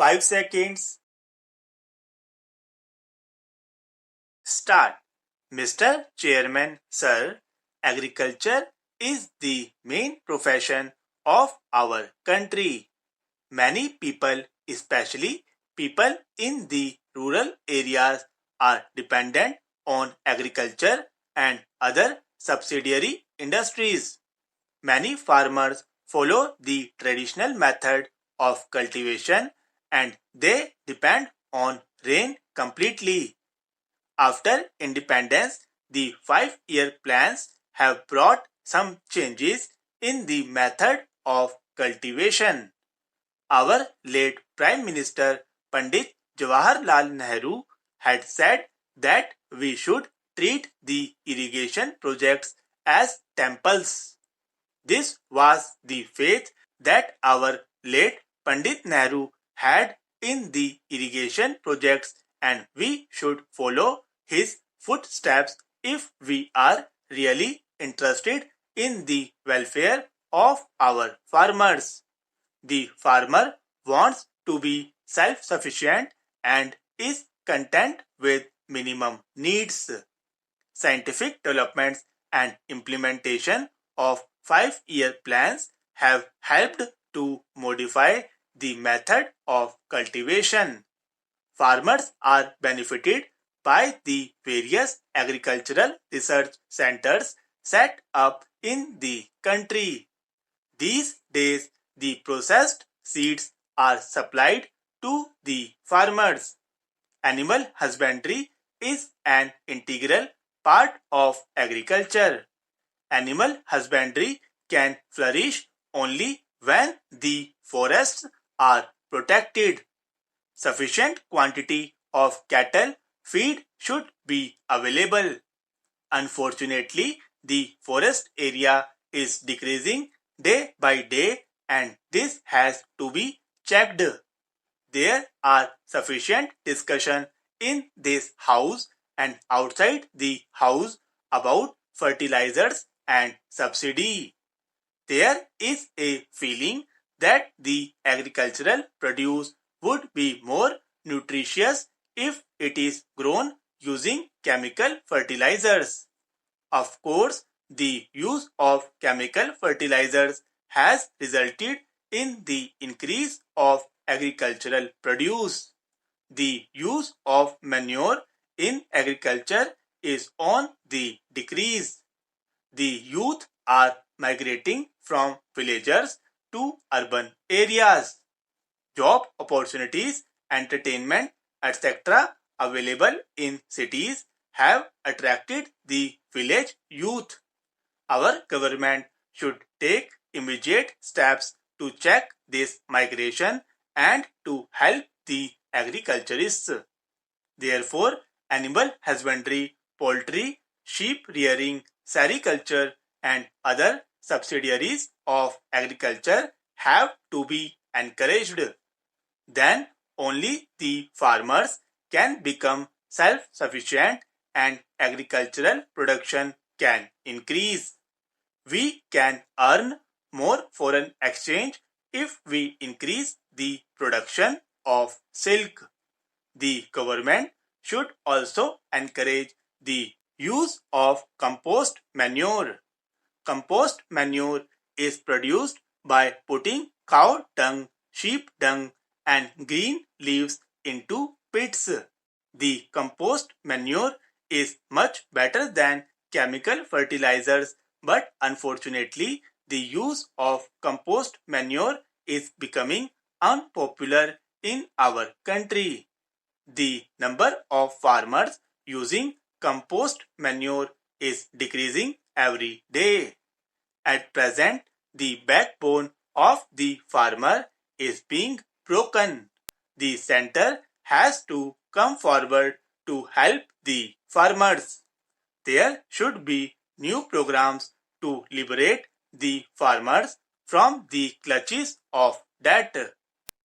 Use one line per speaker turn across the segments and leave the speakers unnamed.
5 seconds. Start. Mr. Chairman, sir, agriculture is the main profession of our country. Many people, especially people in the rural areas, are dependent on agriculture and other subsidiary industries. Many farmers follow the traditional method of cultivation and they depend on rain completely. After independence, the 5-year plans have brought some changes in the method of cultivation. Our late Prime Minister Pandit Jawaharlal Nehru had said that we should treat the irrigation projects as temples. This was the faith that our late Pandit Nehru had in the irrigation projects, and we should follow his footsteps if we are really interested in the welfare of our farmers. The farmer wants to be self-sufficient and is content with minimum needs. Scientific developments and implementation of 5-year plans have helped to modify the method of cultivation. Farmers are benefited by the various agricultural research centers set up in the country. These days, the processed seeds are supplied to the farmers. Animal husbandry is an integral part of agriculture. Animal husbandry can flourish only when the forests are protected. Sufficient quantity of cattle feed should be available. Unfortunately, the forest area is decreasing day by day and this has to be checked. There are sufficient discussion in this house and outside the house about fertilizers and subsidy. There is a feeling that the agricultural produce would be more nutritious if it is grown using chemical fertilizers. Of course, the use of chemical fertilizers has resulted in the increase of agricultural produce. The use of manure in agriculture is on the decrease. The youth are migrating from villagers to urban areas. Job opportunities, entertainment, etc. available in cities have attracted the village youth. Our government should take immediate steps to check this migration and to help the agriculturists. Therefore, animal husbandry, poultry, sheep rearing, sericulture and other subsidiaries of agriculture have to be encouraged. Then only the farmers can become self-sufficient and agricultural production can increase. We can earn more foreign exchange if we increase the production of silk. The government should also encourage the use of compost manure. Compost manure is produced by putting cow dung, sheep dung and green leaves into pits. The compost manure is much better than chemical fertilizers, but unfortunately the use of compost manure is becoming unpopular in our country. The number of farmers using compost manure is decreasing every day. At present, the backbone of the farmer is being broken. The center has to come forward to help the farmers. There should be new programs to liberate the farmers from the clutches of debt.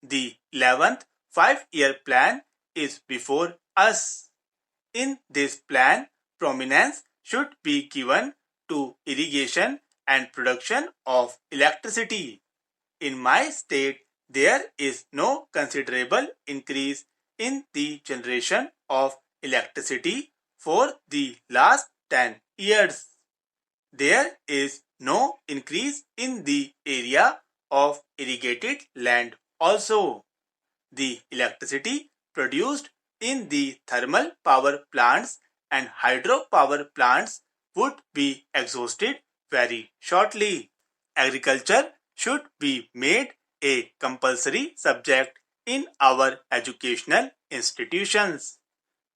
The 11th 5-year plan is before us. In this plan, prominence should be given to irrigation and production of electricity. In my state, there is no considerable increase in the generation of electricity for the last 10 years. There is no increase in the area of irrigated land also. The electricity produced in the thermal power plants and hydropower plants would be exhausted very shortly. Agriculture should be made a compulsory subject in our educational institutions.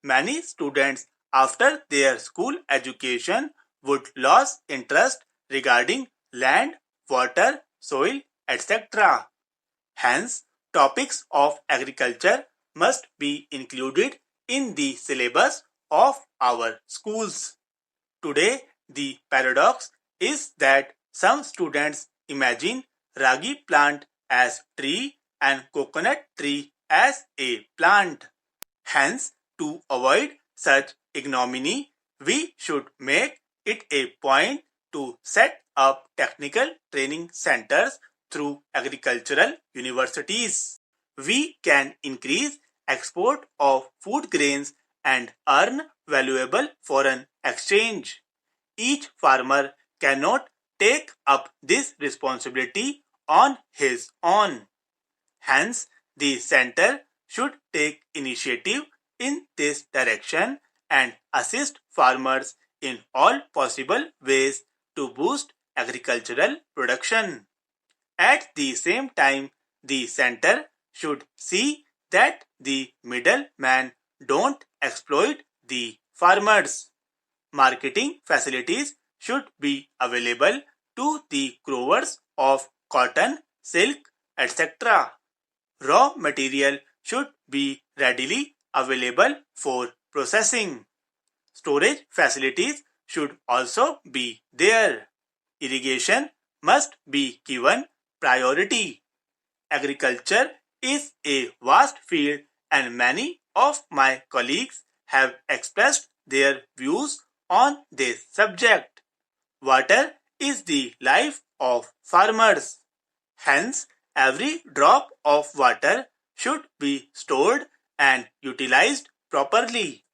Many students after their school education would lose interest regarding land, water, soil, etc. Hence, topics of agriculture must be included in the syllabus of our schools. Today, the paradox is that some students imagine ragi plant as tree and coconut tree as a plant. Hence, to avoid such ignominy, we should make it a point to set up technical training centers through agricultural universities. We can increase export of food grains and earn valuable foreign exchange. Each farmer cannot take up this responsibility on his own. Hence, the center should take initiative in this direction and assist farmers in all possible ways to boost agricultural production. At the same time, the center should see that the middlemen don't exploit the farmers. Marketing facilities should be available to the growers of cotton, silk, etc. Raw material should be readily available for processing. Storage facilities should also be there. Irrigation must be given priority. Agriculture is a vast field and many of my colleagues have expressed their views on this subject. Water is the life of farmers. Hence, every drop of water should be stored and utilized properly.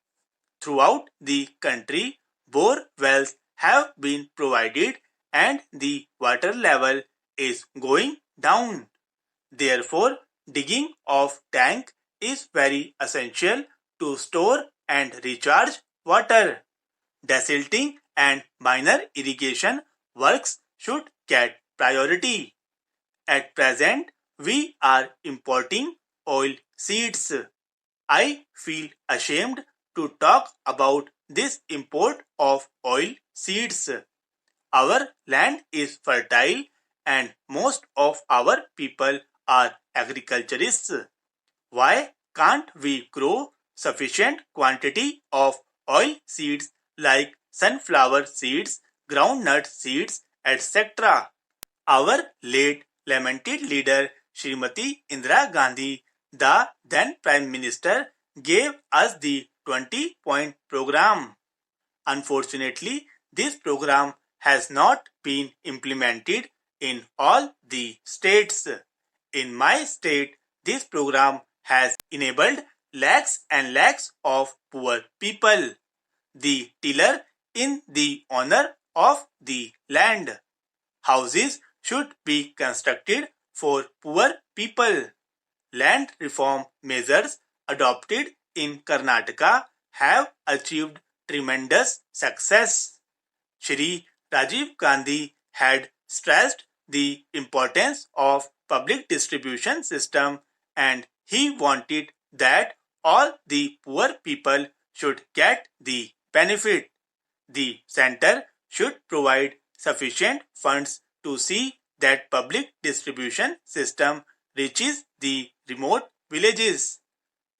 Throughout the country, bore wells have been provided and the water level is going down. Therefore, digging of tank is very essential to store and recharge water. Desilting and minor irrigation works should get priority. At present, we are importing oil seeds. I feel ashamed to talk about this import of oil seeds. Our land is fertile and most of our people are agriculturists. Why can't we grow sufficient quantity of oil seeds like sunflower seeds, groundnut seeds, etc.? Our late lamented leader Srimati Indira Gandhi, the then Prime Minister, gave us the 20-point program. Unfortunately, this program has not been implemented in all the states. In my state, this program has enabled lakhs and lakhs of poor people. The tiller in the honor of the land. Houses should be constructed for poor people. Land reform measures adopted in Karnataka have achieved tremendous success. Shri Rajiv Gandhi had stressed the importance of public distribution system and he wanted that all the poor people should get the benefit. The center should provide sufficient funds to see that public distribution system reaches the remote villages.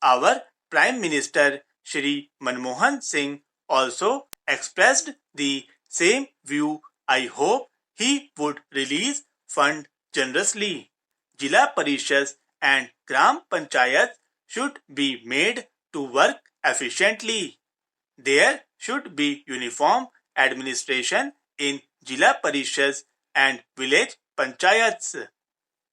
Our Prime Minister Shri Manmohan Singh also expressed the same view. I hope he would release fund generously. Jila Parishads and Gram Panchayats should be made to work efficiently. There should be uniform administration in Jila Parishads and village panchayats.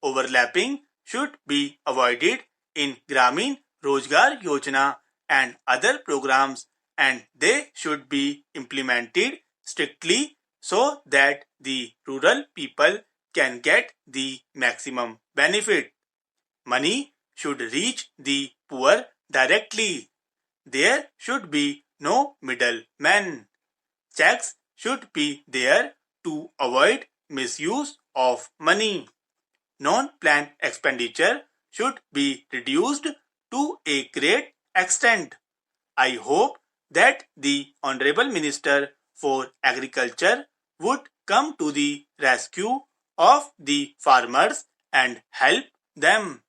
Overlapping should be avoided in Gramin Rozgar Yojana and other programs, and they should be implemented strictly so that the rural people can get the maximum benefit. Money should reach the poor directly. There should be no middlemen. Checks should be there to avoid misuse of money. Non-planned expenditure should be reduced to a great extent. I hope that the Honorable Minister for Agriculture would come to the rescue of the farmers and help them.